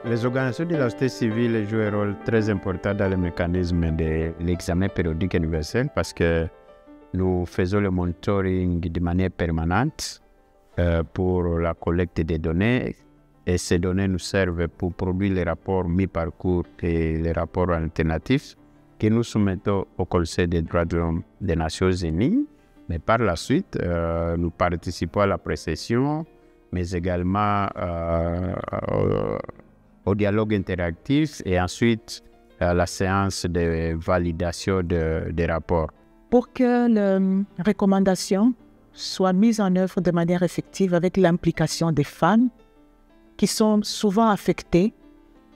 Les organisations de la société civile jouent un rôle très important dans le mécanisme de l'examen périodique universel parce que nous faisons le monitoring de manière permanente pour la collecte des données et ces données nous servent pour produire les rapports mi-parcours et les rapports alternatifs que nous soumettons au Conseil des droits de l'homme des Nations Unies. Mais par la suite, nous participons à la précession, mais également au dialogue interactif et ensuite à la séance de validation des rapports. Pour que les recommandations soient mises en œuvre de manière effective avec l'implication des femmes qui sont souvent affectées,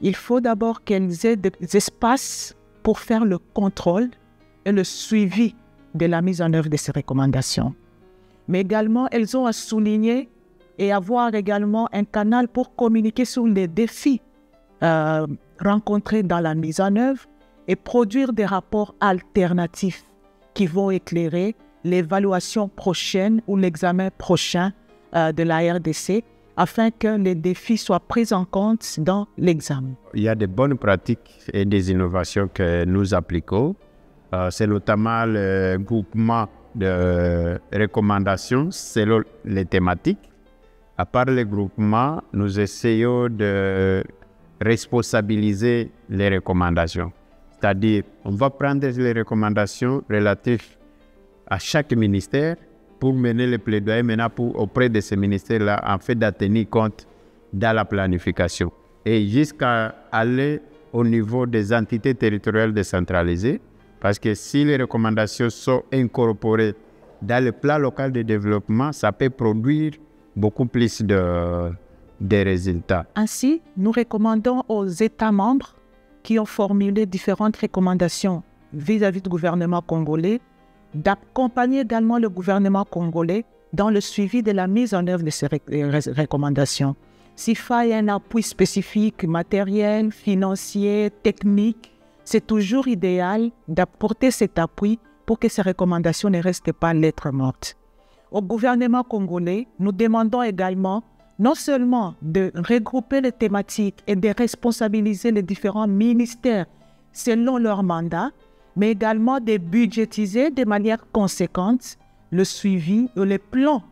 il faut d'abord qu'elles aient des espaces pour faire le contrôle et le suivi de la mise en œuvre de ces recommandations. Mais également, elles ont à souligner et avoir également un canal pour communiquer sur les défis rencontrés dans la mise en œuvre et produire des rapports alternatifs qui vont éclairer l'évaluation prochaine ou l'examen prochain de la RDC afin que les défis soient pris en compte dans l'examen. Il y a de bonnes pratiques et des innovations que nous appliquons. C'est notamment le groupement de recommandations selon les thématiques. À part les groupements, nous essayons de responsabiliser les recommandations. C'est-à-dire, on va prendre les recommandations relatives à chaque ministère pour mener le plaidoyer maintenant auprès de ces ministères-là, en fait, d'en tenir compte dans la planification. Et jusqu'à aller au niveau des entités territoriales décentralisées, parce que si les recommandations sont incorporées dans le plan local de développement, ça peut produire beaucoup plus de résultats. Ainsi, nous recommandons aux États membres qui ont formulé différentes recommandations vis-à-vis du gouvernement congolais d'accompagner également le gouvernement congolais dans le suivi de la mise en œuvre de ces recommandations. S'il faut un appui spécifique, matériel, financier, technique, c'est toujours idéal d'apporter cet appui pour que ces recommandations ne restent pas lettres mortes. Au gouvernement congolais, nous demandons également non seulement de regrouper les thématiques et de responsabiliser les différents ministères selon leur mandat, mais également de budgétiser de manière conséquente le suivi ou les plans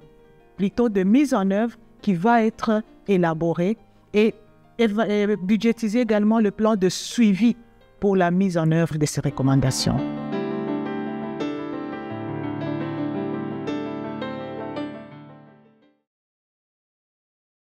plutôt de mise en œuvre qui va être élaboré et budgétiser également le plan de suivi pour la mise en œuvre de ces recommandations.